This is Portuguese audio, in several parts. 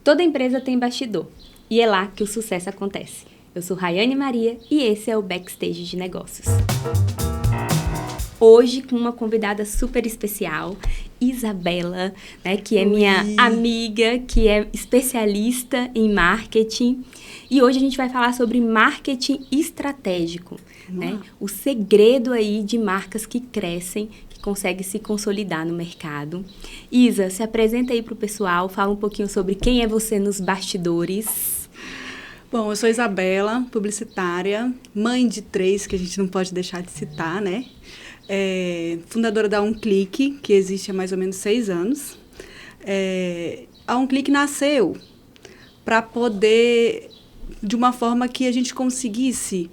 Toda empresa tem bastidor, e é lá que o sucesso acontece. Eu sou Rayane Maria e esse é o Backstage de Negócios. Hoje com uma convidada super especial, Isabela, né, que é minha amiga, que é especialista em marketing. E hoje a gente vai falar sobre marketing estratégico, né? O segredo aí de marcas que crescem, que conseguem se consolidar no mercado. Isa, se apresenta aí para o pessoal, fala um pouquinho sobre quem é você nos bastidores. Bom, eu sou Isabela, publicitária, mãe de 3, que a gente não pode deixar de citar, né? Fundadora da UnClick, que existe há mais ou menos 6 anos. A UnClick nasceu para poder, de uma forma que a gente conseguisse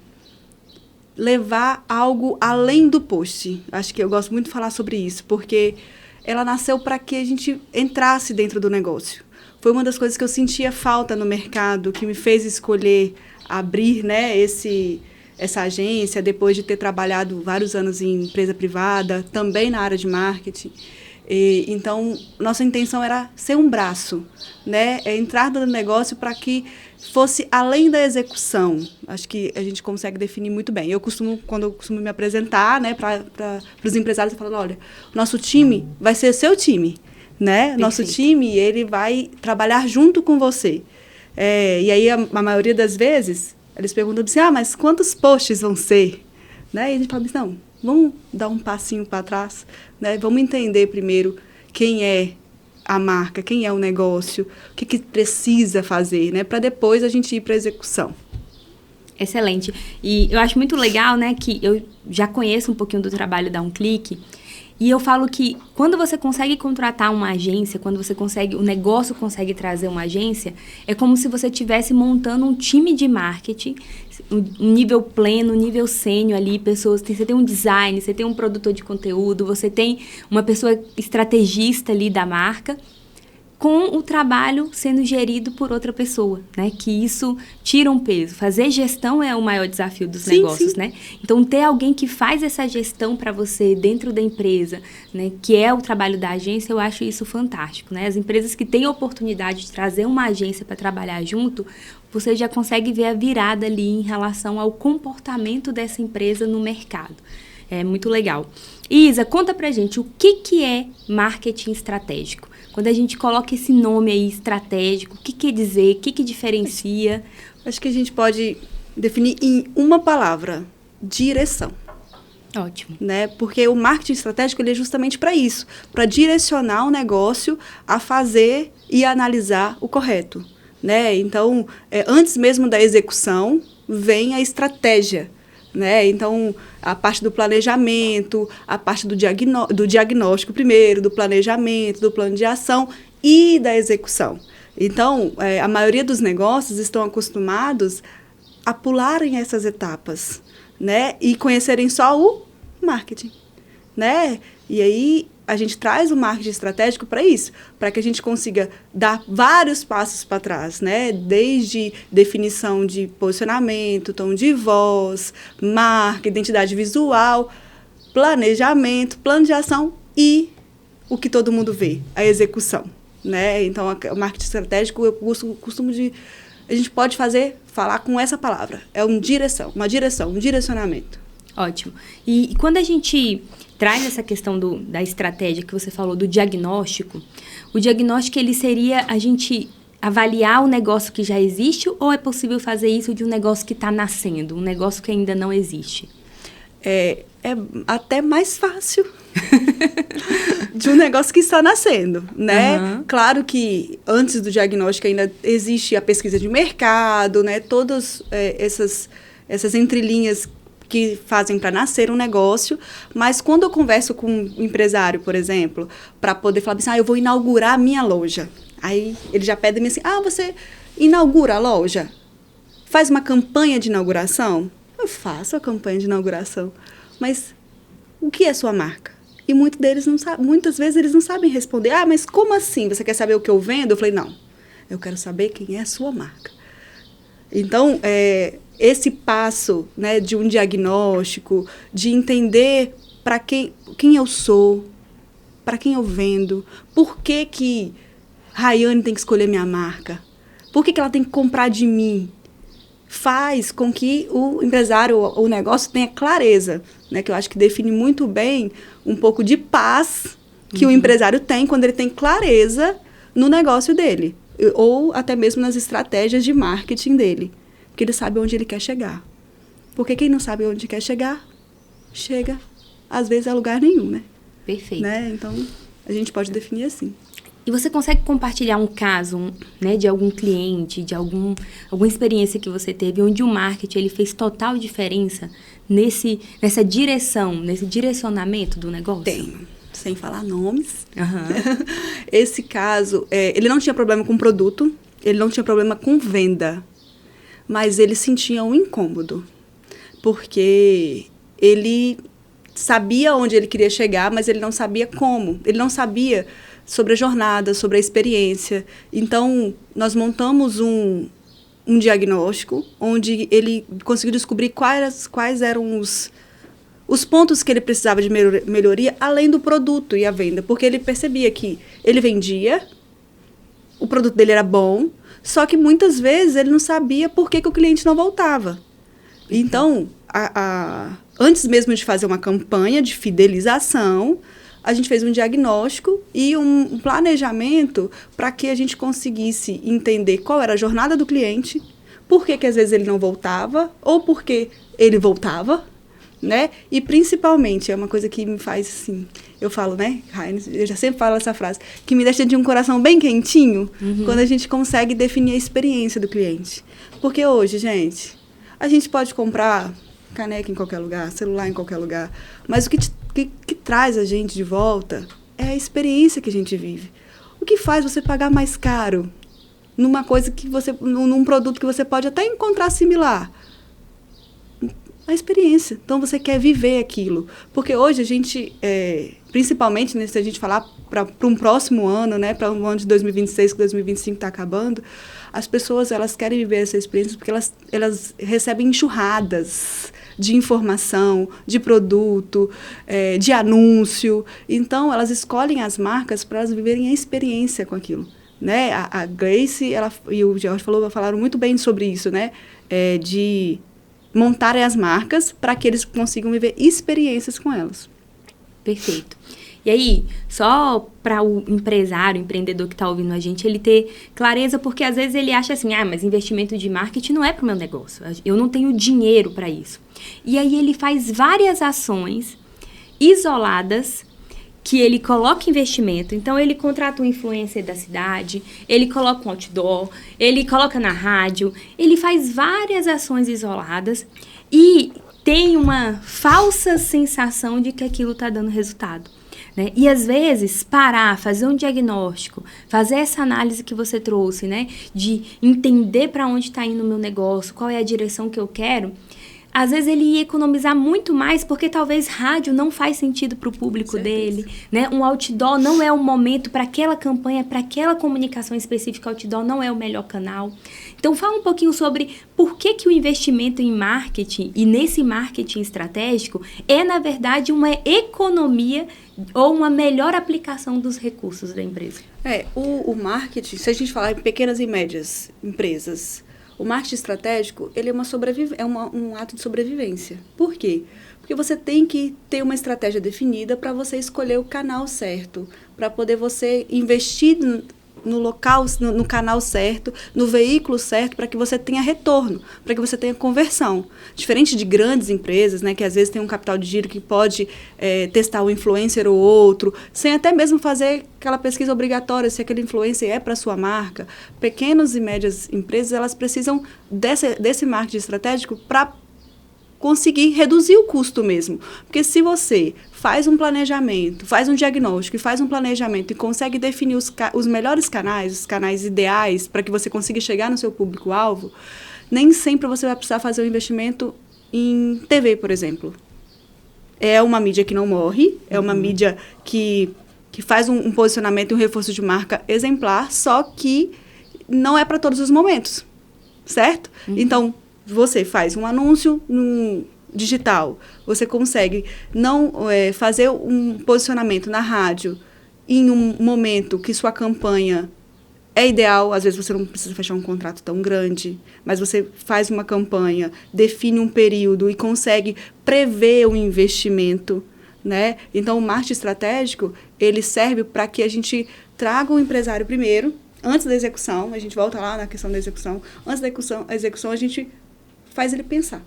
levar algo além do post. Acho que eu gosto muito de falar sobre isso, porque ela nasceu para que a gente entrasse dentro do negócio. Foi uma das coisas que eu sentia falta no mercado, que me fez escolher abrir, né, essa agência, depois de ter trabalhado vários anos em empresa privada, também na área de marketing. Então, nossa intenção era ser um braço, né? Entrar no negócio para que fosse além da execução. Acho que a gente consegue definir muito bem. Quando eu costumo me apresentar, né, para os empresários, eu falo, olha, nosso time vai ser seu time, né? Perfeito. Nosso time, ele vai trabalhar junto com você. E aí, a maioria das vezes, eles perguntam assim, mas quantos posts vão ser? Né? E a gente fala assim, não, vamos dar um passinho para trás, né? Vamos entender primeiro quem é a marca, quem é o negócio, o que precisa fazer, né? Para depois a gente ir para a execução. Excelente. E eu acho muito legal, né, que eu já conheço um pouquinho do trabalho da UnClick, e eu falo que quando você consegue contratar uma agência, quando você o negócio consegue trazer uma agência, é como se você estivesse montando um time de marketing, um nível pleno, um nível sênior ali, pessoas, você tem um design, você tem um produtor de conteúdo, você tem uma pessoa estrategista ali da marca, com o trabalho sendo gerido por outra pessoa, né? Que isso tira um peso. Fazer gestão é o maior desafio dos negócios, sim. Né? Então, ter alguém que faz essa gestão para você dentro da empresa, né? Que é o trabalho da agência, eu acho isso fantástico, né? As empresas que têm a oportunidade de trazer uma agência para trabalhar junto, você já consegue ver a virada ali em relação ao comportamento dessa empresa no mercado. É muito legal. Isa, conta pra gente, o que é marketing estratégico? Quando a gente coloca esse nome aí, estratégico, o que quer dizer? O que diferencia? Acho que a gente pode definir em uma palavra: direção. Ótimo. Né? Porque o marketing estratégico ele é justamente para isso, para direcionar o negócio a fazer e analisar o correto. Né? Então, antes mesmo da execução, vem a estratégia. Né? Então, a parte do planejamento, a parte do diagnóstico primeiro, do planejamento, do plano de ação e da execução. Então, a maioria dos negócios estão acostumados a pularem essas etapas, né? E conhecerem só o marketing. Né? E aí, a gente traz o marketing estratégico para isso, para que a gente consiga dar vários passos para trás, né? Desde definição de posicionamento, tom de voz, marca, identidade visual, planejamento, plano de ação e o que todo mundo vê, a execução, né? Então, o marketing estratégico, eu costumo a gente pode falar com essa palavra, uma direção, um direcionamento. Ótimo. E quando a gente traz essa questão da estratégia que você falou, do diagnóstico, o diagnóstico ele seria a gente avaliar o negócio que já existe ou é possível fazer isso de um negócio que está nascendo, um negócio que ainda não existe? É até mais fácil de um negócio que está nascendo, né? Uhum. Claro que antes do diagnóstico ainda existe a pesquisa de mercado, né? Todas essas entrelinhas que fazem para nascer um negócio, mas quando eu converso com um empresário, por exemplo, para poder falar assim, eu vou inaugurar a minha loja. Aí ele já pede assim, você inaugura a loja? Faz uma campanha de inauguração? Eu faço a campanha de inauguração, mas o que é sua marca? E muitas vezes eles não sabem responder, mas como assim? Você quer saber o que eu vendo? Eu falei, não, eu quero saber quem é a sua marca. Então, esse passo, né, de um diagnóstico, de entender para quem eu sou, para quem eu vendo, por que Rayane tem que escolher minha marca? Por que ela tem que comprar de mim? Faz com que o empresário, o negócio tenha clareza, né? Que eu acho que define muito bem um pouco de paz que o empresário tem quando ele tem clareza no negócio dele, ou até mesmo nas estratégias de marketing dele, porque ele sabe onde ele quer chegar. Porque quem não sabe onde quer chegar, chega, às vezes, a lugar nenhum, né? Perfeito. Né? Então, a gente pode definir assim. E você consegue compartilhar um caso, né, de algum cliente, de alguma experiência que você teve, onde o marketing ele fez total diferença nessa direção, nesse direcionamento do negócio? Tem, sem falar nomes. Uhum. Esse caso, ele não tinha problema com produto, ele não tinha problema com venda, mas ele sentia um incômodo, porque ele sabia onde ele queria chegar, mas ele não sabia como, ele não sabia sobre a jornada, sobre a experiência. Então, nós montamos um diagnóstico onde ele conseguiu descobrir quais eram os pontos que ele precisava de melhoria, além do produto e a venda. Porque ele percebia que ele vendia, o produto dele era bom, só que muitas vezes ele não sabia por que o cliente não voltava. Então, antes mesmo de fazer uma campanha de fidelização, a gente fez um diagnóstico e um planejamento para que a gente conseguisse entender qual era a jornada do cliente, por que às vezes ele não voltava, ou por que ele voltava, né? E principalmente, é uma coisa que me faz assim, eu falo, né, Heinz, eu já sempre falo essa frase, que me deixa de um coração bem quentinho, quando a gente consegue definir a experiência do cliente. Porque hoje, gente, a gente pode comprar caneca em qualquer lugar, celular em qualquer lugar, mas o que traz a gente de volta é a experiência que a gente vive. O que faz você pagar mais caro numa coisa que num produto que você pode até encontrar similar? A experiência. Então, você quer viver aquilo. Porque hoje a gente, principalmente, né, se a gente falar para um próximo ano, né, para o ano de 2026, que 2025 está acabando, as pessoas elas querem viver essa experiência porque elas recebem enxurradas de informação, de produto, de anúncio. Então, elas escolhem as marcas para elas viverem a experiência com aquilo. Né? A Grace e o George falaram muito bem sobre isso, né? De montarem as marcas para que eles consigam viver experiências com elas. Perfeito. E aí, só para o empresário, o empreendedor que está ouvindo a gente, ele ter clareza, porque às vezes ele acha assim, mas investimento de marketing não é para o meu negócio, eu não tenho dinheiro para isso. E aí ele faz várias ações isoladas que ele coloca investimento. Então, ele contrata um influencer da cidade, ele coloca um outdoor, ele coloca na rádio, ele faz várias ações isoladas e tem uma falsa sensação de que aquilo está dando resultado. Né? E, às vezes, parar, fazer um diagnóstico, fazer essa análise que você trouxe, né? De entender para onde está indo o meu negócio, qual é a direção que eu quero, às vezes ele ia economizar muito mais, porque talvez rádio não faz sentido para o público dele, né? Um outdoor não é o momento para aquela campanha, para aquela comunicação específica, outdoor não é o melhor canal. Então, fala um pouquinho sobre por que o investimento em marketing e nesse marketing estratégico é, na verdade, uma economia ou uma melhor aplicação dos recursos da empresa. O marketing, se a gente falar em pequenas e médias empresas, o marketing estratégico, ele é um ato de sobrevivência. Por quê? Porque você tem que ter uma estratégia definida para você escolher o canal certo, para poder você investir no local, no canal certo, no veículo certo, para que você tenha retorno, para que você tenha conversão. Diferente de grandes empresas, né, que às vezes tem um capital de giro que pode testar um influencer ou outro, sem até mesmo fazer aquela pesquisa obrigatória se aquele influencer é para a sua marca. Pequenas e médias empresas, elas precisam desse marketing estratégico para conseguir reduzir o custo mesmo. Porque se você faz um planejamento, faz um diagnóstico e faz um planejamento e consegue definir os melhores canais, os canais ideais para que você consiga chegar no seu público-alvo, nem sempre você vai precisar fazer um investimento em TV, por exemplo. É uma mídia que não morre, é uma mídia que faz um posicionamento e um reforço de marca exemplar, só que não é para todos os momentos, certo? Então, você faz um anúncio no digital, você consegue não fazer um posicionamento na rádio em um momento que sua campanha É ideal, às vezes você não precisa fechar um contrato tão grande, mas você faz uma campanha, define um período e consegue prever o investimento, né? Então, o marketing estratégico, ele serve para que a gente traga o empresário primeiro, antes da execução, a gente volta lá na questão da execução, antes da execução a gente faz ele pensar,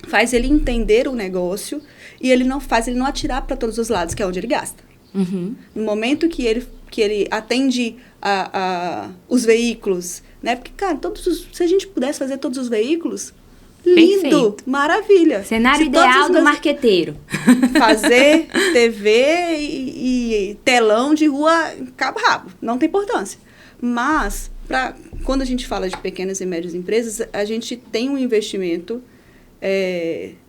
faz ele entender o negócio e ele não atirar para todos os lados, que é onde ele gasta. Uhum. No momento que ele atende os veículos, né? Porque, cara, se a gente pudesse fazer todos os veículos, lindo, perfeito. Maravilha. Cenário ideal do marqueteiro. Fazer TV e telão de rua cabo rabo, não tem importância. Mas, quando a gente fala de pequenas e médias empresas, a gente tem um investimento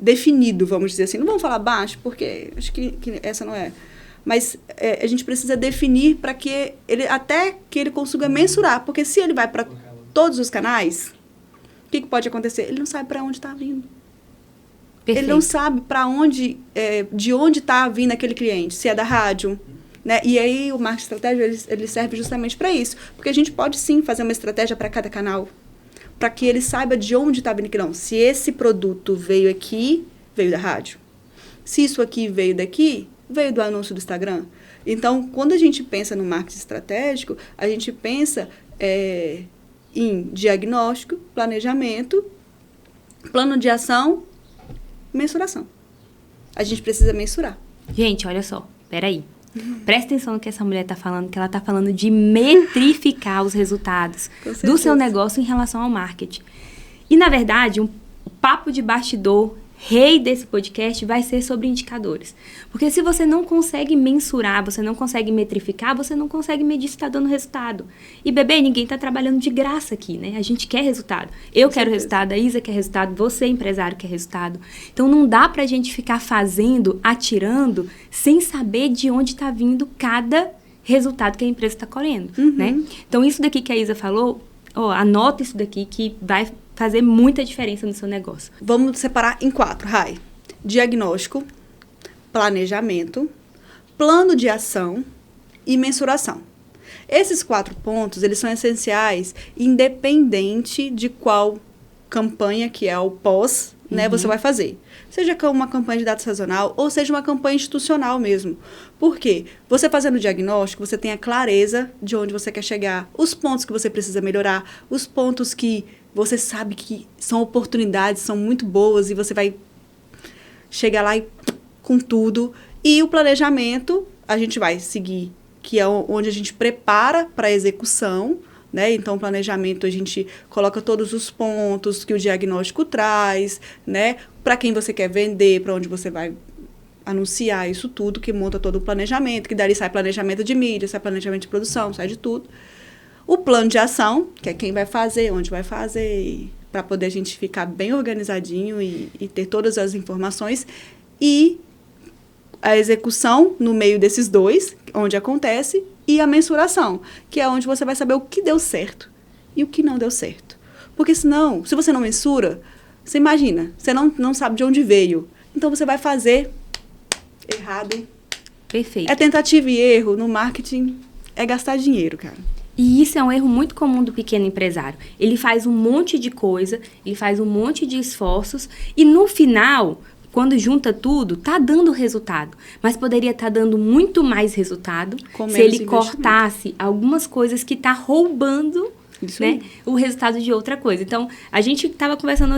definido, vamos dizer assim. Não vamos falar baixo, porque acho que essa não é. Mas a gente precisa definir para que ele consiga mensurar. Porque se ele vai para todos os canais, o que pode acontecer? Ele não sabe para onde está vindo. Perfeito. Ele não sabe para onde, de onde está vindo aquele cliente. Se é da rádio, né? E aí o marketing estratégico ele serve justamente para isso. Porque a gente pode sim fazer uma estratégia para cada canal. Para que ele saiba de onde está vindo aqui. Não, se esse produto veio aqui, veio da rádio. Se isso aqui veio daqui, veio do anúncio do Instagram. Então, quando a gente pensa no marketing estratégico, a gente pensa em diagnóstico, planejamento, plano de ação, mensuração. A gente precisa mensurar. Gente, olha só, peraí. Presta atenção no que essa mulher está falando, que ela está falando de metrificar os resultados do seu negócio em relação ao marketing. E, na verdade, o papo de bastidor rei desse podcast vai ser sobre indicadores. Porque se você não consegue mensurar, você não consegue metrificar, você não consegue medir se está dando resultado. E, bebê, ninguém está trabalhando de graça aqui, né? A gente quer resultado. Eu quero resultado, a Isa quer resultado, você, empresário, quer resultado. Então, não dá pra gente ficar fazendo, atirando, sem saber de onde está vindo cada resultado que a empresa está colhendo, né? Então, isso daqui que a Isa falou, anota isso daqui que vai fazer muita diferença no seu negócio. Vamos separar em 4, Rai. Diagnóstico, planejamento, plano de ação e mensuração. Esses 4 pontos, eles são essenciais, independente de qual campanha, que é o pós, né, você vai fazer. Seja uma campanha de dados sazonal ou seja uma campanha institucional mesmo. Por quê? Você fazendo o diagnóstico, você tem a clareza de onde você quer chegar, os pontos que você precisa melhorar, os pontos que você sabe que são oportunidades, são muito boas e você vai chegar lá com tudo. E o planejamento, a gente vai seguir, que é onde a gente prepara para a execução, né? Então, o planejamento, a gente coloca todos os pontos que o diagnóstico traz, né? Para quem você quer vender, para onde você vai anunciar, isso tudo, que monta todo o planejamento, que dali sai planejamento de mídia, sai planejamento de produção, sai de tudo. O plano de ação, que é quem vai fazer, onde vai fazer, para poder a gente ficar bem organizadinho e ter todas as informações. E a execução no meio desses 2, onde acontece, e a mensuração, que é onde você vai saber o que deu certo e o que não deu certo. Porque senão, se você não mensura, você imagina, você não sabe de onde veio. Então, você vai fazer errado. Perfeito. É tentativa e erro no marketing, é gastar dinheiro, cara. E isso é um erro muito comum do pequeno empresário. Ele faz um monte de coisa, ele faz um monte de esforços e no final, quando junta tudo, tá dando resultado. Mas poderia estar dando muito mais resultado se ele cortasse algumas coisas que tá roubando, né, o resultado de outra coisa. Então, a gente estava conversando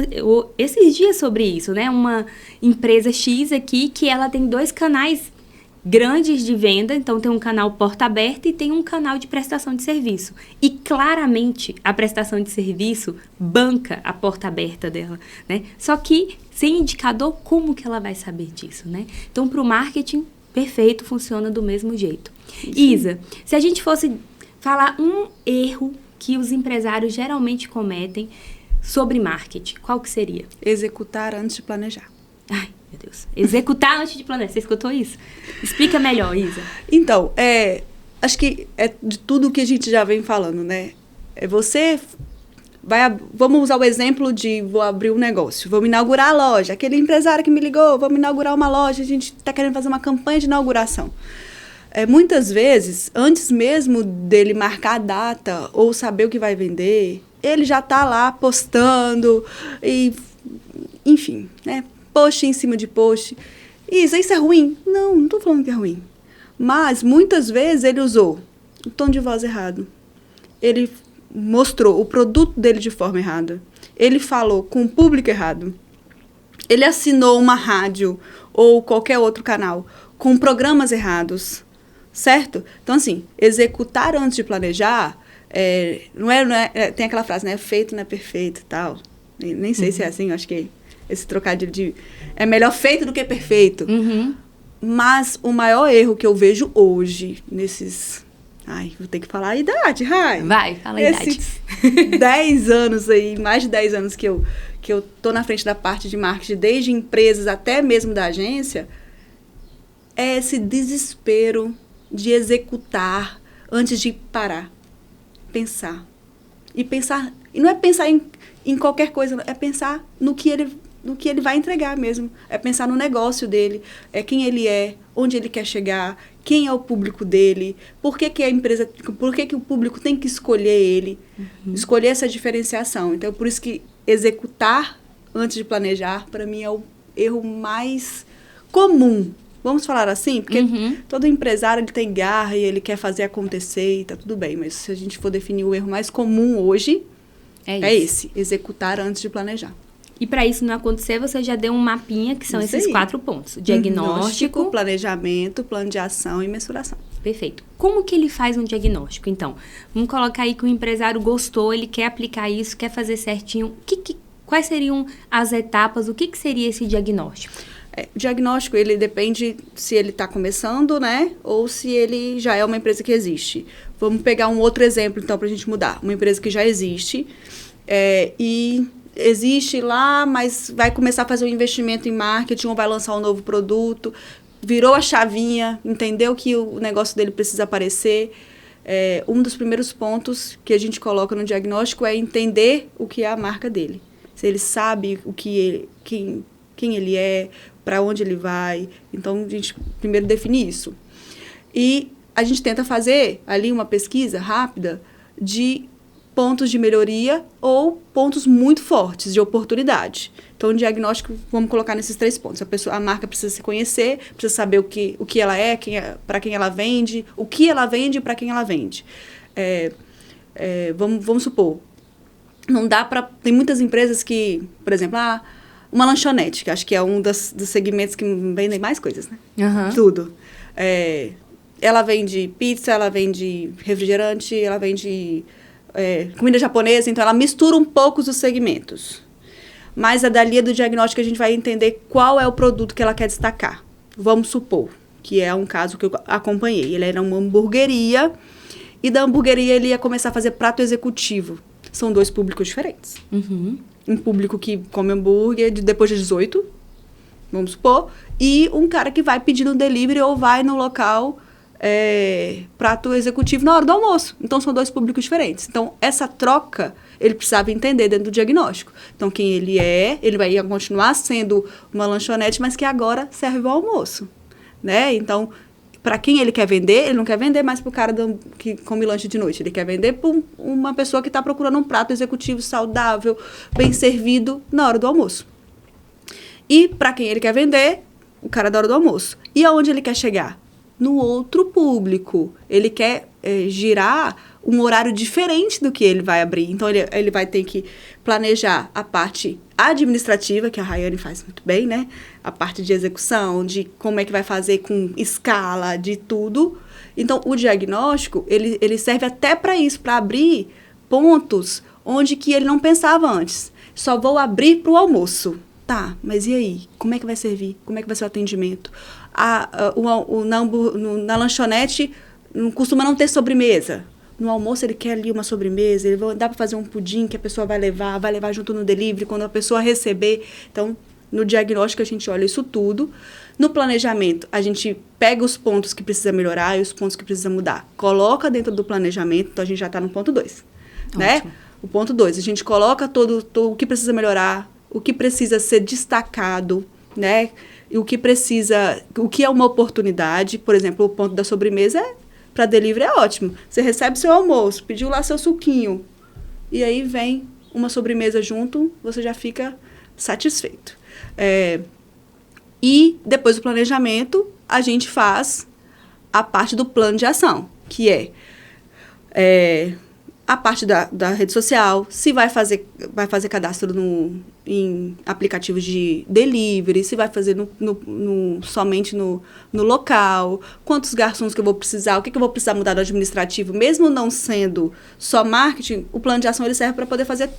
esses dias sobre isso, né? Uma empresa X aqui que ela tem 2 canais grandes de venda, então tem um canal porta aberta e tem um canal de prestação de serviço. E claramente a prestação de serviço banca a porta aberta dela, né? Só que sem indicador, como que ela vai saber disso, né? Então, para o marketing, perfeito, funciona do mesmo jeito. Sim. Isa, se a gente fosse falar um erro que os empresários geralmente cometem sobre marketing, qual que seria? Executar antes de planejar. Ai, meu Deus. Executar antes de planejar. Você escutou isso? Explica melhor, Isa. Então, acho que é de tudo que a gente já vem falando, né? Vamos usar o exemplo de vou abrir um negócio, vou inaugurar a loja. Aquele empresário que me ligou, vamos inaugurar uma loja, a gente está querendo fazer uma campanha de inauguração. muitas vezes, antes mesmo dele marcar a data ou saber o que vai vender, ele já está lá postando, e, enfim, né? Post em cima de post. Isso é ruim? Não estou falando que é ruim. Mas, muitas vezes, ele usou o tom de voz errado. Ele mostrou o produto dele de forma errada. Ele falou com o público errado. Ele assinou uma rádio ou qualquer outro canal com programas errados, certo? Então, assim, executar antes de planejar, tem aquela frase, né? Feito não é perfeito e tal. Nem sei se é assim, eu acho que esse trocadilho de... É melhor feito do que perfeito. Mas o maior erro que eu vejo hoje, nesses... Ai, vou ter que falar a idade, Rai. Vai, fala a idade. 10 anos aí, mais de 10 anos que eu tô na frente da parte de marketing, desde empresas até mesmo da agência, é esse desespero de executar antes de parar. Pensar. E não é pensar em qualquer coisa, é pensar no que ele vai entregar mesmo. É pensar no negócio dele, quem ele é, onde ele quer chegar, quem é o público dele, por que a empresa, por que o público tem que escolher ele, escolher essa diferenciação. Então, por isso que executar antes de planejar, para mim, é o erro mais comum. Vamos falar assim? Porque todo empresário ele tem garra e ele quer fazer acontecer e tá tudo bem. Mas se a gente for definir o erro mais comum hoje, é esse, executar antes de planejar. E para isso não acontecer, você já deu um mapinha, que são esses 4 pontos. Diagnóstico, planejamento, plano de ação e mensuração. Perfeito. Como que ele faz um diagnóstico, então? Vamos colocar aí que o empresário gostou, ele quer aplicar isso, quer fazer certinho. Quais seriam as etapas? O que seria esse diagnóstico? O diagnóstico, ele depende se ele está começando, né? Ou se ele já é uma empresa que existe. Vamos pegar um outro exemplo, então, para a gente mudar. Uma empresa que já existe e... existe lá, mas vai começar a fazer um investimento em marketing ou vai lançar um novo produto, virou a chavinha, entendeu que o negócio dele precisa aparecer. Um dos primeiros pontos que a gente coloca no diagnóstico é entender o que é a marca dele. Se ele sabe quem ele é, para onde ele vai. Então, a gente primeiro define isso. E a gente tenta fazer ali uma pesquisa rápida de pontos de melhoria ou pontos muito fortes de oportunidade. Então, o diagnóstico, vamos colocar nesses 3 pontos. A marca precisa se conhecer, precisa saber o que ela é, para quem ela vende, o que ela vende e para quem ela vende. Vamos supor, não dá para... Tem muitas empresas que, por exemplo, uma lanchonete, que acho que é um dos segmentos que vendem mais coisas, né? Tudo. Ela vende pizza, ela vende refrigerante, ela vende... comida japonesa, então ela mistura um pouco os segmentos. Mas dali do diagnóstico a gente vai entender qual é o produto que ela quer destacar. Vamos supor que é um caso que eu acompanhei. Ele era uma hamburgueria e da hamburgueria ele ia começar a fazer prato executivo. São 2 públicos diferentes. Um público que come hambúrguer depois de 18, vamos supor, e um cara que vai pedir no delivery ou vai no local... prato executivo na hora do almoço. Então, são 2 públicos diferentes. Então, essa troca, ele precisava entender dentro do diagnóstico. Então, quem ele é, ele vai continuar sendo uma lanchonete, mas que agora serve ao almoço, né? Então, para quem ele quer vender, ele não quer vender mais para o cara que come lanche de noite. Ele quer vender para uma pessoa que está procurando um prato executivo saudável, bem servido na hora do almoço. E para quem ele quer vender, o cara da hora do almoço. E aonde ele quer chegar? No outro público. Ele quer girar um horário diferente do que ele vai abrir. Então, ele vai ter que planejar a parte administrativa, que a Rayane faz muito bem, né? A parte de execução, de como é que vai fazer com escala, de tudo. Então, o diagnóstico, ele serve até para isso, para abrir pontos onde que ele não pensava antes. Só vou abrir para o almoço. Tá, mas e aí? Como é que vai servir? Como é que vai ser o atendimento? Na lanchonete costuma não ter sobremesa. No almoço ele quer ali uma sobremesa, dá para fazer um pudim que a pessoa vai levar junto no delivery quando a pessoa receber. Então, no diagnóstico a gente olha isso tudo. No planejamento, a gente pega os pontos que precisa melhorar e os pontos que precisa mudar. Coloca dentro do planejamento, então a gente já está no ponto 2. Né? O ponto 2, a gente coloca todo o que precisa melhorar, o que precisa ser destacado, né? E o que é uma oportunidade, por exemplo, o ponto da sobremesa para delivery é ótimo. Você recebe seu almoço, pediu lá seu suquinho, e aí vem uma sobremesa junto, você já fica satisfeito. E depois do planejamento, a gente faz a parte do plano de ação, que é a parte da rede social, se vai fazer cadastro em aplicativos de delivery, se vai fazer somente no local, quantos garçons que eu vou precisar, o que eu vou precisar mudar do administrativo, mesmo não sendo só marketing, o plano de ação ele serve para poder fazer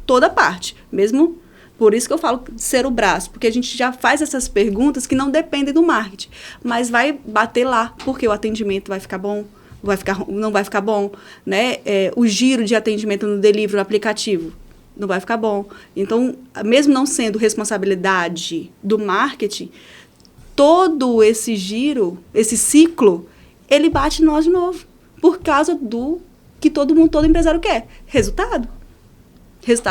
toda a parte, mesmo. Por isso que eu falo de ser o braço, porque a gente já faz essas perguntas que não dependem do marketing, mas vai bater lá, porque o atendimento vai ficar bom, não vai ficar bom, né? O giro de atendimento no delivery, no aplicativo, não vai ficar bom. Então, mesmo não sendo responsabilidade do marketing, todo esse giro, esse ciclo, ele bate em nós de novo, por causa do que todo empresário quer, resultado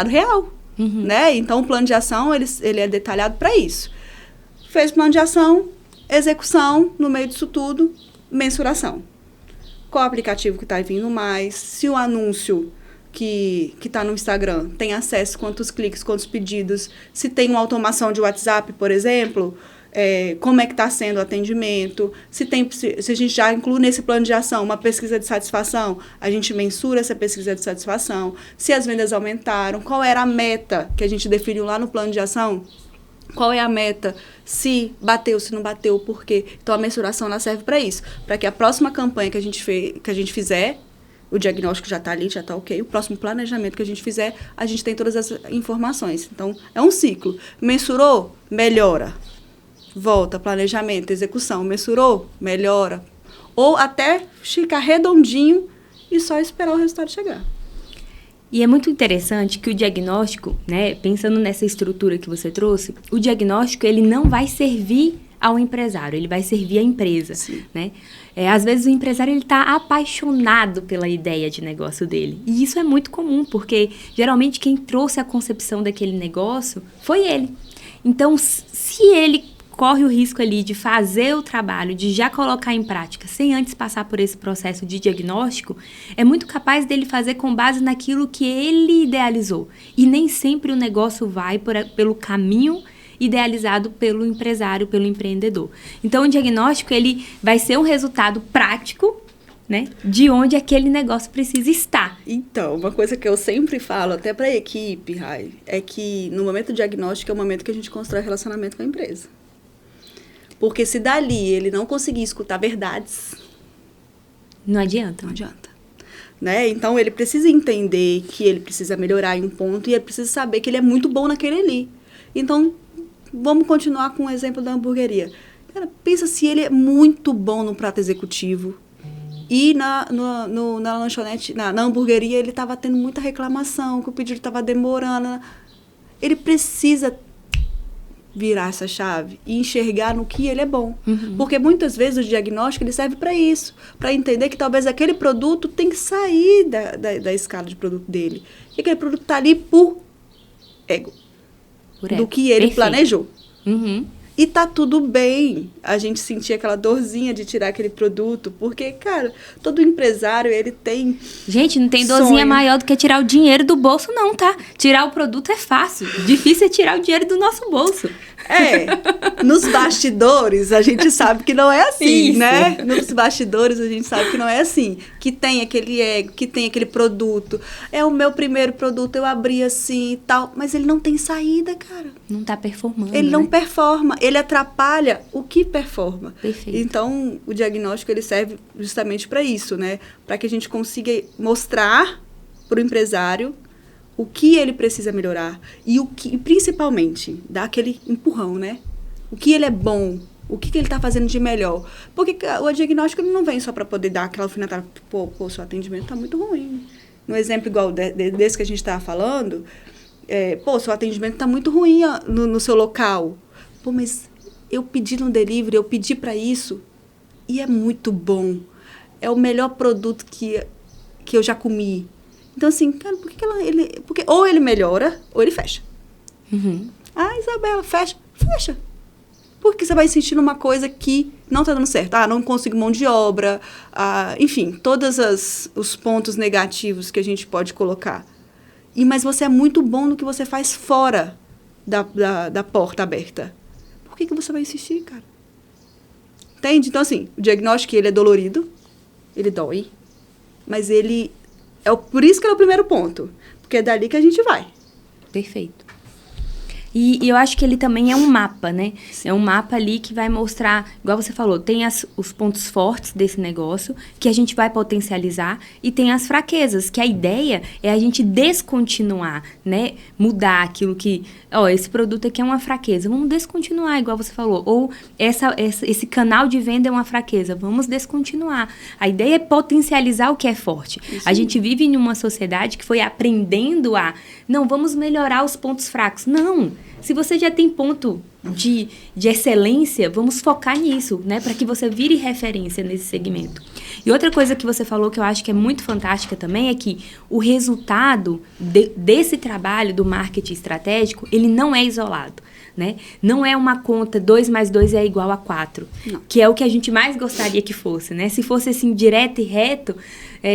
real. Uhum. Né? Então, o plano de ação, ele é detalhado para isso. Fez plano de ação, execução, no meio disso tudo, mensuração. Qual aplicativo que está vindo mais? Se o anúncio que está no Instagram tem acesso, quantos cliques, quantos pedidos, se tem uma automação de WhatsApp, por exemplo, como é que está sendo o atendimento, se a gente já inclui nesse plano de ação uma pesquisa de satisfação, a gente mensura essa pesquisa de satisfação, se as vendas aumentaram, qual era a meta que a gente definiu lá no plano de ação, qual é a meta, se bateu, se não bateu, por quê. Então, a mensuração ela serve para isso, para que a próxima campanha que a gente fizer, o diagnóstico já está ali, já está ok, o próximo planejamento que a gente fizer, a gente tem todas as informações. Então, é um ciclo. Mensurou? Melhora. Volta, planejamento, execução. Mensurou? Melhora. Ou até ficar redondinho e só esperar o resultado chegar. E é muito interessante que o diagnóstico, né, pensando nessa estrutura que você trouxe, o diagnóstico ele não vai servir ao empresário, ele vai servir à empresa, né? Às vezes o empresário ele está apaixonado pela ideia de negócio dele. E isso é muito comum, porque geralmente quem trouxe a concepção daquele negócio foi ele. Então, se ele corre o risco ali de fazer o trabalho, de já colocar em prática, sem antes passar por esse processo de diagnóstico, é muito capaz dele fazer com base naquilo que ele idealizou. E nem sempre o negócio vai pelo caminho idealizado pelo empresário, pelo empreendedor. Então, o diagnóstico ele vai ser um resultado prático, né, de onde aquele negócio precisa estar. Então, uma coisa que eu sempre falo, até para a equipe, Rai, é que no momento do diagnóstico é o momento que a gente constrói relacionamento com a empresa. Porque se dali ele não conseguir escutar verdades... Não adianta. Não adianta. Né? Então, ele precisa entender que ele precisa melhorar em um ponto e ele precisa saber que ele é muito bom naquele ali. Então, vamos continuar com o exemplo da hamburgueria. Cara, pensa se ele é muito bom no prato executivo e na lanchonete, na hamburgueria, ele estava tendo muita reclamação, que o pedido estava demorando. Ele precisa virar essa chave e enxergar no que ele é bom. Uhum. Porque muitas vezes o diagnóstico ele serve para isso, para entender que talvez aquele produto tem que sair da escala de produto dele. E aquele produto está ali por ego. Do que ele planejou. Uhum. E tá tudo bem a gente sentir aquela dorzinha de tirar aquele produto, porque, cara, todo empresário, ele tem Gente, não tem dorzinha maior do que tirar o dinheiro do bolso, não, tá? Tirar o produto é fácil. Difícil é tirar o dinheiro do nosso bolso. Nos bastidores a gente sabe que não é assim, Isso. né? Nos bastidores a gente sabe que não é assim. Que tem aquele ego, que tem aquele produto. É o meu primeiro produto, eu abri assim e tal. Mas ele não tem saída, cara. Não tá performando, Ele não performa. Ele atrapalha o que performa. Perfeito. Então, o diagnóstico ele serve justamente para isso, né? Para que a gente consiga mostrar para o empresário o que ele precisa melhorar e principalmente, dar aquele empurrão, né? O que ele é bom, o que ele está fazendo de melhor. Porque o diagnóstico ele não vem só para poder dar aquela alfinetada, pô, seu atendimento está muito ruim. No exemplo igual desse que a gente estava falando, seu atendimento está muito ruim no seu local. Pô, mas eu pedi no delivery, eu pedi para isso e é muito bom. É o melhor produto que eu já comi. Então, assim, cara, porque ou ele melhora, ou ele fecha. Uhum. Ah, Isabela, fecha. Porque você vai insistir numa coisa que não está dando certo. Não consigo mão de obra, enfim, todos os pontos negativos que a gente pode colocar. Mas você é muito bom no que você faz fora da porta aberta. Por que você vai insistir, cara? Entende? Então, assim, o diagnóstico, ele é dolorido, ele dói, mas ele... por isso que ele é o primeiro ponto, porque é dali que a gente vai. Perfeito. E eu acho que ele também é um mapa, né? É um mapa ali que vai mostrar, igual você falou, tem os pontos fortes desse negócio, que a gente vai potencializar, e tem as fraquezas, que a ideia é a gente descontinuar, né? Mudar aquilo que, esse produto aqui é uma fraqueza, vamos descontinuar, igual você falou. Ou esse canal de venda é uma fraqueza, vamos descontinuar. A ideia é potencializar o que é forte. Isso. A gente vive em uma sociedade que foi aprendendo não, vamos melhorar os pontos fracos. Não! Se você já tem ponto de excelência, vamos focar nisso, né? Para que você vire referência nesse segmento. E outra coisa que você falou que eu acho que é muito fantástica também é que o resultado desse trabalho do marketing estratégico, ele não é isolado, né? Não é uma conta 2 mais 2 é igual a 4, não. Que é o que a gente mais gostaria que fosse, né? Se fosse assim, direto e reto,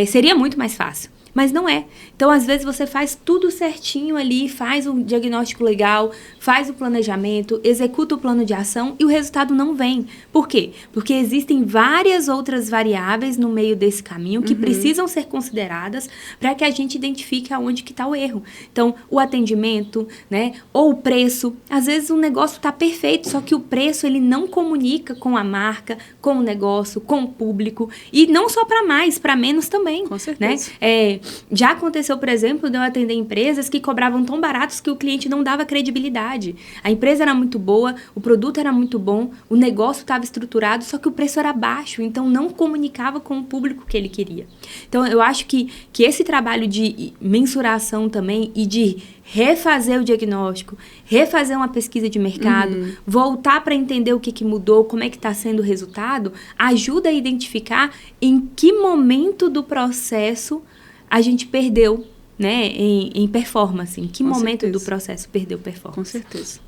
seria muito mais fácil. Mas não é. Então, às vezes, você faz tudo certinho ali, faz um diagnóstico legal, faz o planejamento, executa o plano de ação e o resultado não vem. Por quê? Porque existem várias outras variáveis no meio desse caminho que precisam ser consideradas para que a gente identifique aonde que está o erro. Então, o atendimento, né? Ou o preço. Às vezes, o negócio está perfeito, só que o preço ele não comunica com a marca, com o negócio, com o público. E não só para mais, para menos também. Com certeza. Né? Já aconteceu, por exemplo, de eu atender empresas que cobravam tão baratos que o cliente não dava credibilidade. A empresa era muito boa, o produto era muito bom, o negócio estava estruturado, só que o preço era baixo, então não comunicava com o público que ele queria. Então, eu acho que esse trabalho de mensuração também e de refazer o diagnóstico, refazer uma pesquisa de mercado, voltar para entender o que mudou, como é que está sendo o resultado, ajuda a identificar em que momento do processo a gente perdeu, né, em performance. Em que momento do processo perdeu performance? Com certeza.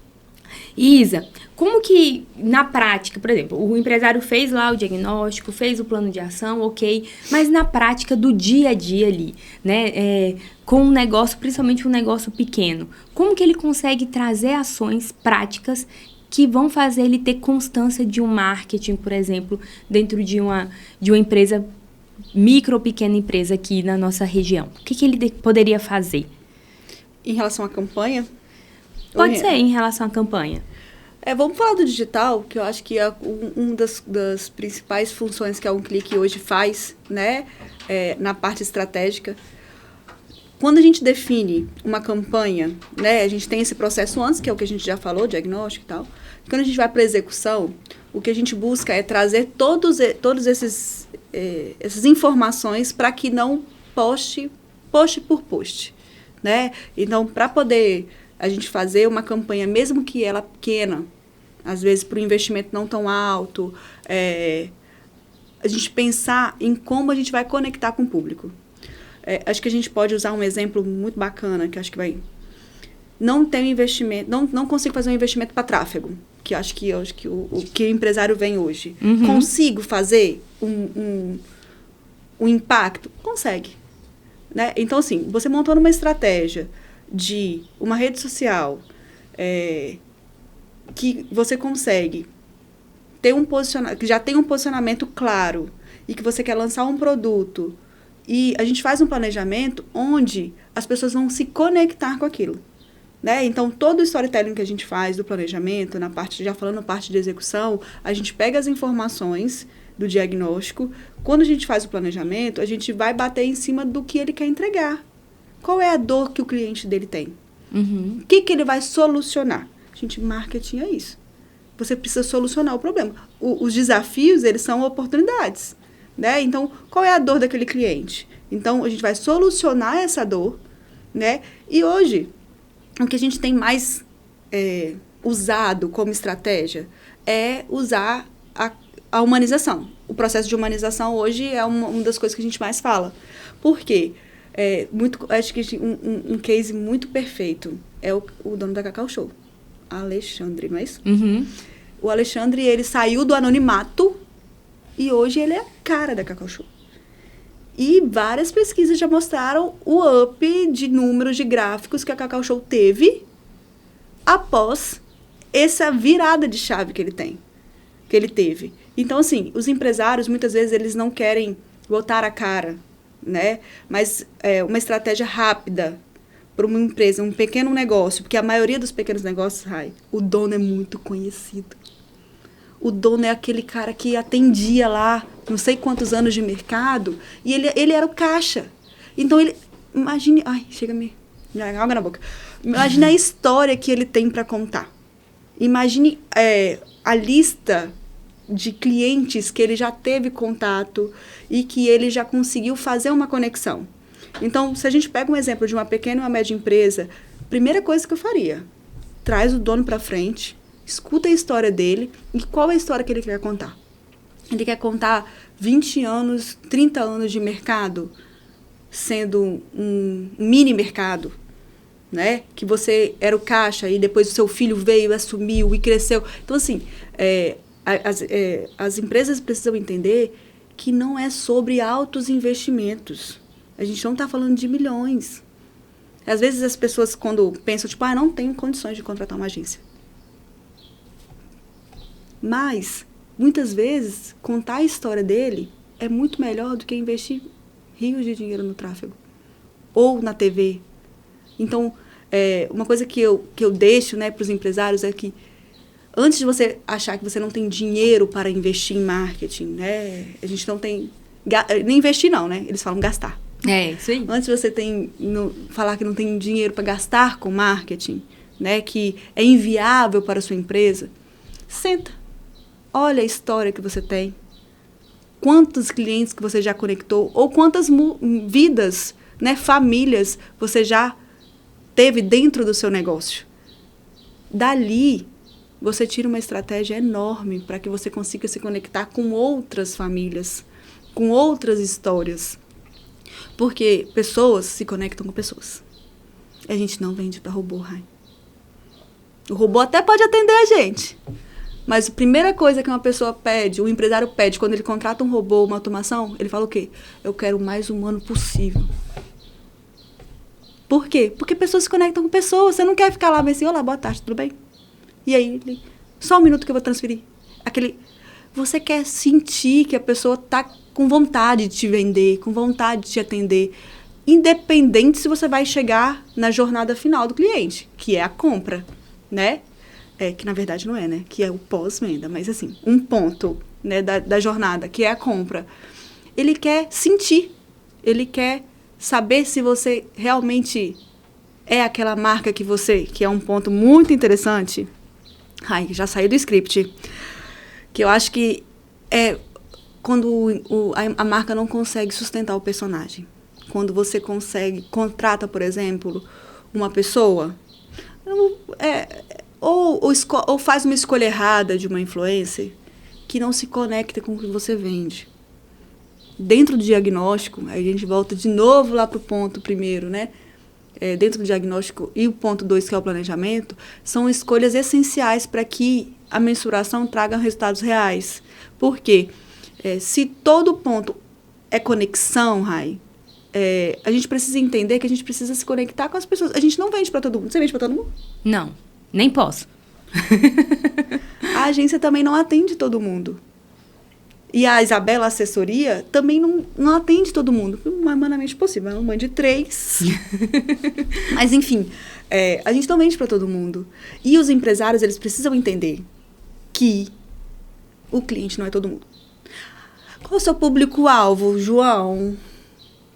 Isa, como que, na prática, por exemplo, o empresário fez lá o diagnóstico, fez o plano de ação, ok, mas na prática do dia a dia ali, né, com um negócio, principalmente um negócio pequeno, como que ele consegue trazer ações práticas que vão fazer ele ter constância de um marketing, por exemplo, dentro de uma empresa micro ou pequena empresa aqui na nossa região? O que ele poderia fazer? Em relação à campanha? Pode ser em relação à campanha. Vamos falar do digital, que eu acho que é uma das principais funções que a UnClick hoje faz, né? Na parte estratégica. Quando a gente define uma campanha, né? A gente tem esse processo antes, que é o que a gente já falou, diagnóstico e tal. Quando a gente vai para a execução, o que a gente busca é trazer todos essas informações para que não poste por post, né? Então, para poder a gente fazer uma campanha, mesmo que ela pequena, às vezes para o investimento não tão alto, a gente pensar em como a gente vai conectar com o público. Acho que a gente pode usar um exemplo muito bacana, que acho que vai... Não tem investimento, não consigo fazer um investimento para tráfego, que acho que o que o empresário vem hoje. Consigo fazer um impacto? Consegue. Né? Então, assim, você montando uma estratégia de uma rede social que você consegue ter que já tem um posicionamento claro e que você quer lançar um produto e a gente faz um planejamento onde as pessoas vão se conectar com aquilo. Né? Então, todo o storytelling que a gente faz do planejamento, já falando parte de execução, a gente pega as informações do diagnóstico. Quando a gente faz o planejamento, a gente vai bater em cima do que ele quer entregar. Qual é a dor que o cliente dele tem? O que ele vai solucionar? Marketing é isso. Você precisa solucionar o problema. Os desafios, eles são oportunidades. Né? Então, qual é a dor daquele cliente? Então, a gente vai solucionar essa dor. Né? E hoje, o que a gente tem mais usado como estratégia é usar a humanização. O processo de humanização hoje é uma das coisas que a gente mais fala. Por quê? Acho que um case muito perfeito é o dono da Cacau Show, Alexandre, não é isso? o Alexandre, ele saiu do anonimato e hoje ele é a cara da Cacau Show. E várias pesquisas já mostraram o up de números de gráficos que a Cacau Show teve após essa virada de chave que ele teve. Então, assim, os empresários, muitas vezes, eles não querem botar a cara, né? Mas uma estratégia rápida para uma empresa, um pequeno negócio, porque a maioria dos pequenos negócios, o dono é muito conhecido. O dono é aquele cara que atendia lá não sei quantos anos de mercado e ele era o caixa. Então, imagine... Ai, chega-me água na boca. Imagine a história que ele tem para contar. Imagine a lista de clientes que ele já teve contato e que ele já conseguiu fazer uma conexão. Então, se a gente pega um exemplo de uma pequena e uma média empresa, primeira coisa que eu faria, traz o dono para frente, escuta a história dele e qual é a história que ele quer contar. Ele quer contar 20 anos, 30 anos de mercado, sendo um mini mercado, né? Que você era o caixa e depois o seu filho veio, assumiu e cresceu. Então, assim, as empresas precisam entender que não é sobre altos investimentos. A gente não está falando de milhões. Às vezes as pessoas, quando pensam, tipo, não tenho condições de contratar uma agência. Mas, muitas vezes, contar a história dele é muito melhor do que investir rios de dinheiro no tráfego. Ou na TV. Então, uma coisa que eu deixo, né, para os empresários é que antes de você achar que você não tem dinheiro para investir em marketing, né, a gente não tem... Nem investir não, né? Eles falam gastar. Isso aí. Antes de você falar que não tem dinheiro para gastar com marketing, né, que é inviável para a sua empresa, senta. Olha a história que você tem. Quantos clientes que você já conectou ou quantas vidas, né, famílias você já teve dentro do seu negócio. Dali, você tira uma estratégia enorme para que você consiga se conectar com outras famílias, com outras histórias. Porque pessoas se conectam com pessoas. A gente não vende para robô, Rai. O robô até pode atender a gente. Mas a primeira coisa que uma pessoa pede, um empresário pede, quando ele contrata um robô, uma automação, ele fala o quê? Eu quero o mais humano possível. Por quê? Porque pessoas se conectam com pessoas. Você não quer ficar lá, mas assim, olá, boa tarde, tudo bem? E aí, só um minuto que eu vou transferir. Você quer sentir que a pessoa está com vontade de te vender, com vontade de te atender, independente se você vai chegar na jornada final do cliente, que é a compra, né? Que na verdade não é, né? Que é o pós-venda, mas assim, um ponto, né, da jornada, que é a compra. Ele quer sentir, ele quer saber se você realmente é aquela marca que é um ponto muito interessante. Ai, já saiu do script. Que eu acho que é quando a marca não consegue sustentar o personagem. Quando você contrata, por exemplo, uma pessoa, ou faz uma escolha errada de uma influencer que não se conecta com o que você vende. Dentro do diagnóstico, aí a gente volta de novo lá para o ponto primeiro, né? Dentro do diagnóstico e o ponto 2, que é o planejamento, são escolhas essenciais para que a mensuração traga resultados reais. Por quê? Se todo ponto é conexão, Rai, a gente precisa entender que a gente precisa se conectar com as pessoas. A gente não vende para todo mundo. Você vende para todo mundo? Não, nem posso. A agência também não atende todo mundo. E a Isabela, a assessoria, também não atende todo mundo. O mais humanamente possível. É uma mãe de 3. Mas, enfim, a gente não vende para todo mundo. E os empresários, eles precisam entender que o cliente não é todo mundo. Qual é o seu público-alvo, João?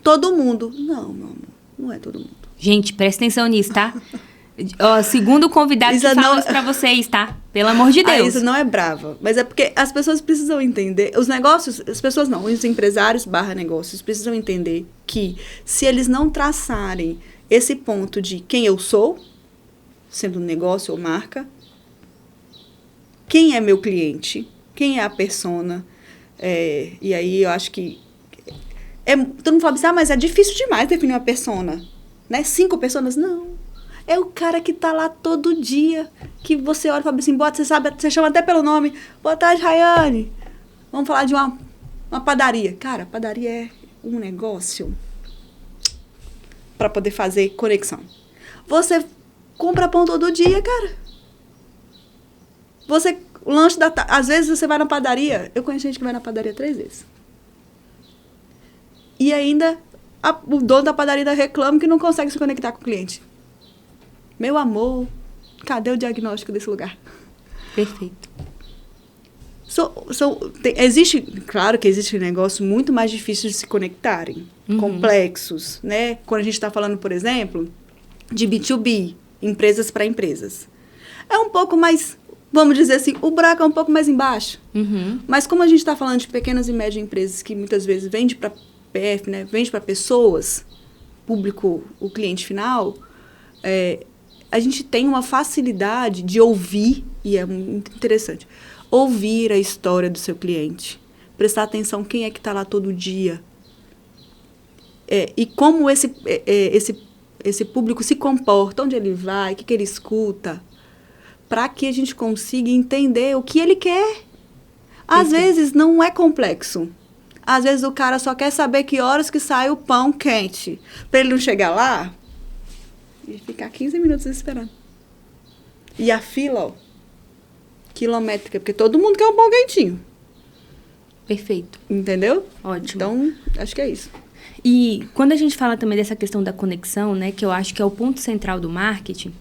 Todo mundo. Não, meu amor, não é todo mundo. Gente, presta atenção nisso, tá? Segundo o convidado que fala isso pra vocês, tá? Pelo amor de Deus. A Isa não é brava, mas é porque as pessoas precisam entender, os negócios, as pessoas não, os empresários / negócios precisam entender que se eles não traçarem esse ponto de quem eu sou, sendo um negócio ou marca, quem é meu cliente, quem é a persona, e aí eu acho que todo mundo fala assim, mas é difícil demais definir uma persona, né? 5 personas? Não. É o cara que tá lá todo dia, que você olha e fala assim, você sabe, você chama até pelo nome. Boa tarde, Rayane. Vamos falar de uma padaria. Cara, padaria é um negócio para poder fazer conexão. Você compra pão todo dia, cara. O lanche da tarde. Às vezes você vai na padaria. Eu conheço gente que vai na padaria 3 vezes. E ainda o dono da padaria reclama que não consegue se conectar com o cliente. Meu amor, cadê o diagnóstico desse lugar? Perfeito. Existe, claro que existe negócios muito mais difíceis de se conectarem, complexos, né? Quando a gente está falando, por exemplo, de B2B, empresas para empresas. É um pouco mais, vamos dizer assim, o buraco é um pouco mais embaixo. Mas como a gente está falando de pequenas e médias empresas que muitas vezes vende para PF, né? Vende para pessoas, público, o cliente final, a gente tem uma facilidade de ouvir, e é muito interessante, ouvir a história do seu cliente, prestar atenção quem é que está lá todo dia, e como esse público se comporta, onde ele vai, o que ele escuta, para que a gente consiga entender o que ele quer. Às vezes não é complexo. Às vezes o cara só quer saber que horas que sai o pão quente, para ele não chegar lá e ficar 15 minutos esperando. E a fila, ó, quilométrica, porque todo mundo quer um pão quentinho. Perfeito. Entendeu? Ótimo. Então, acho que é isso. E quando a gente fala também dessa questão da conexão, né, que eu acho que é o ponto central do marketing,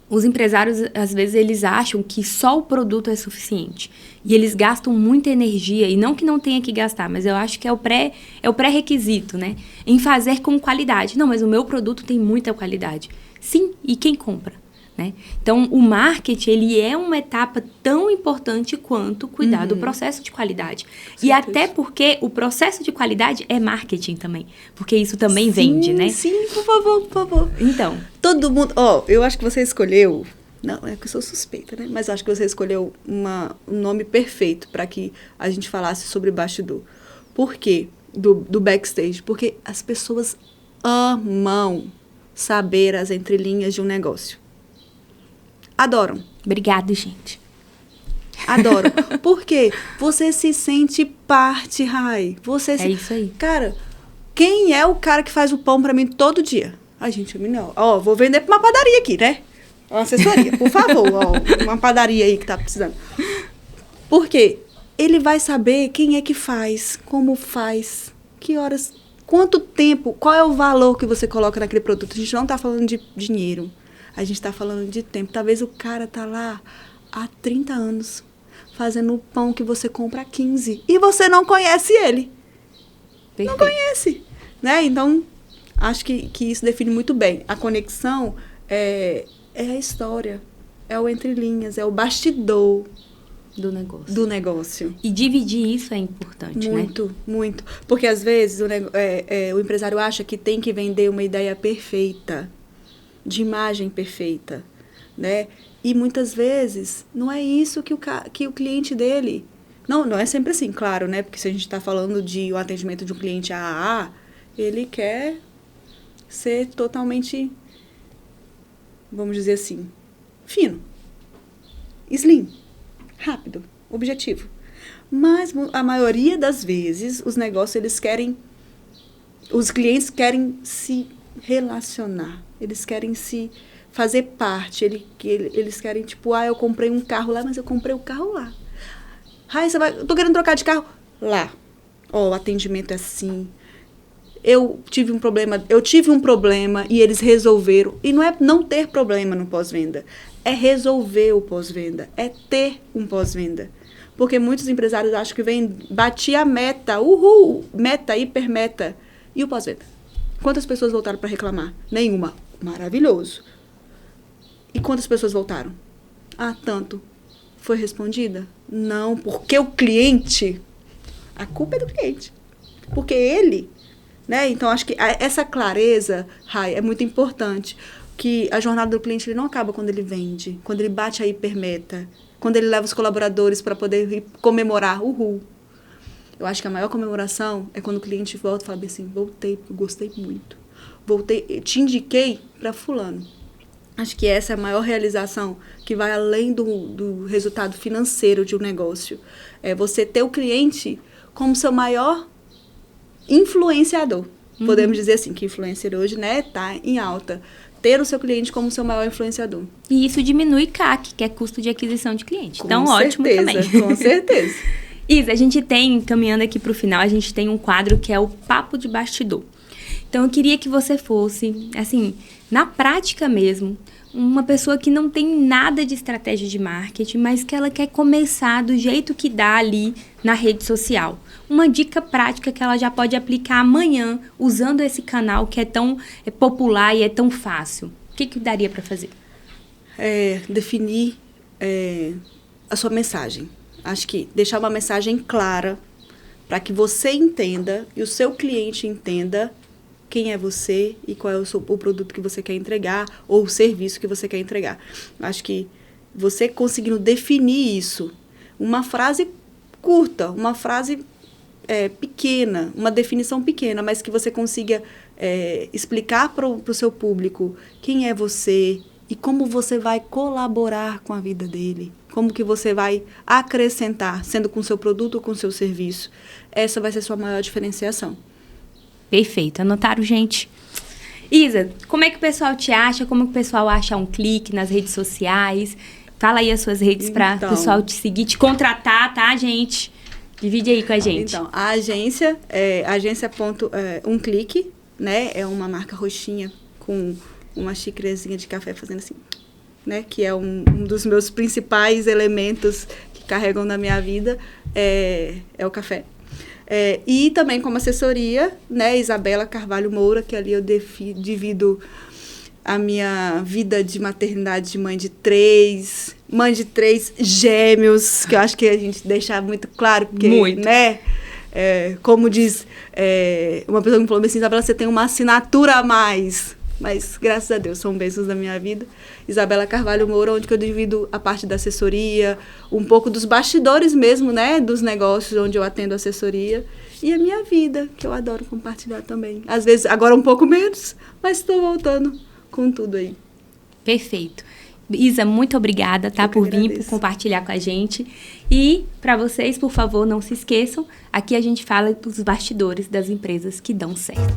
os empresários, às vezes, eles acham que só o produto é suficiente. E eles gastam muita energia, e não que não tenha que gastar, mas eu acho que é o pré-requisito, né? Em fazer com qualidade. Não, mas o meu produto tem muita qualidade. Sim, e quem compra? Né? Então, o marketing, ele é uma etapa tão importante quanto cuidar do processo de qualidade. E até porque o processo de qualidade é marketing também. Porque isso também vende, né? Sim, por favor, por favor. Então. Todo mundo... eu acho que você escolheu... Não, é que eu sou suspeita, né? Mas acho que você escolheu um nome perfeito para que a gente falasse sobre bastidor. Por quê? Do backstage. Porque as pessoas amam saber as entrelinhas de um negócio. Adoram. Obrigada, gente. Adoram. Por quê? Você se sente parte, Rai. Isso aí. Cara, quem é o cara que faz o pão pra mim todo dia? Ai, gente, não. Vou vender pra uma padaria aqui, né? Uma assessoria, por favor. Uma padaria aí que tá precisando. Por quê? Ele vai saber quem é que faz, como faz, que horas, quanto tempo, qual é o valor que você coloca naquele produto. A gente não tá falando de dinheiro. A gente está falando de tempo. Talvez o cara tá lá há 30 anos fazendo o pão que você compra há 15 e você não conhece ele. Perfeito. Não conhece. Né? Então, acho que isso define muito bem. A conexão é a história, é o entre linhas, é o bastidor do negócio. E dividir isso é importante, muito, né? Muito. Porque, às vezes, o empresário acha que tem que vender uma ideia perfeita, de imagem perfeita, né? E muitas vezes não é isso que o cliente dele... Não é sempre assim, claro, né? Porque se a gente está falando de um atendimento de um cliente AAA, ele quer ser totalmente, vamos dizer assim, fino, slim, rápido, objetivo. Mas a maioria das vezes, os negócios, os clientes querem se relacionar. Eles querem se fazer parte. Eles querem, tipo, eu comprei um carro lá, mas eu comprei o carro lá. Eu tô querendo trocar de carro lá. O atendimento é assim. Eu tive um problema e eles resolveram. E não é não ter problema no pós-venda. É resolver o pós-venda. É ter um pós-venda. Porque muitos empresários acham que bati a meta. Uhul! Meta, hipermeta. E o pós-venda? Quantas pessoas voltaram para reclamar? Nenhuma. Maravilhoso. E quantas pessoas voltaram? Tanto. Foi respondida? Não, porque o cliente... A culpa é do cliente. Porque ele... Né? Então, acho que essa clareza, Rai, é muito importante. Que a jornada do cliente ele não acaba quando ele vende, quando ele bate a hipermeta, quando ele leva os colaboradores para poder comemorar. Uhul. Eu acho que a maior comemoração é quando o cliente volta e fala assim, voltei, gostei muito. Voltei, te indiquei para fulano. Acho que essa é a maior realização, que vai além do resultado financeiro de um negócio. É você ter o cliente como seu maior influenciador. Podemos dizer assim, que influencer hoje, né, tá em alta. Ter o seu cliente como seu maior influenciador. E isso diminui CAC, que é custo de aquisição de cliente. Então, ótimo também. Com certeza. Isa, a gente tem, caminhando aqui para o final, a gente tem um quadro que é o Papo de Bastidor. Então, eu queria que você fosse, assim, na prática mesmo, uma pessoa que não tem nada de estratégia de marketing, mas que ela quer começar do jeito que dá ali na rede social. Uma dica prática que ela já pode aplicar amanhã, usando esse canal que é tão popular e é tão fácil. O que daria para fazer? Definir a sua mensagem. Acho que deixar uma mensagem clara para que você entenda e o seu cliente entenda quem é você e qual é o produto que você quer entregar ou o serviço que você quer entregar. Acho que você conseguindo definir isso, uma frase curta, uma frase pequena, uma definição pequena, mas que você consiga explicar para o seu público quem é você e como você vai colaborar com a vida dele, como que você vai acrescentar, sendo com o seu produto ou com o seu serviço. Essa vai ser a sua maior diferenciação. Perfeito. Anotaram, gente? Isa, como é que o pessoal te acha? Como que o pessoal acha um clique nas redes sociais? Fala aí as suas redes para o pessoal te seguir, te contratar, tá, gente? Divide aí com a gente. Então, a agência é agência.umclique, né? É uma marca roxinha com uma xícarezinha de café fazendo assim, né? Que é um dos meus principais elementos que carregam na minha vida, é o café. E também como assessoria, né, Isabela Carvalho Moura, que ali eu divido a minha vida de maternidade de mãe de três gêmeos, que eu acho que a gente deixa muito claro, porque, muito. Né, como diz uma pessoa que me falou assim, Isabela, você tem uma assinatura a mais. Mas, graças a Deus, são bênçãos da minha vida. Isabela Carvalho Moura, onde que eu divido a parte da assessoria, um pouco dos bastidores mesmo, né? Dos negócios, onde eu atendo assessoria. E a minha vida, que eu adoro compartilhar também. Às vezes, agora um pouco menos, mas estou voltando com tudo aí. Perfeito. Isa, muito obrigada, tá? Por vir, por compartilhar com a gente. E, para vocês, por favor, não se esqueçam, aqui a gente fala dos bastidores das empresas que dão certo.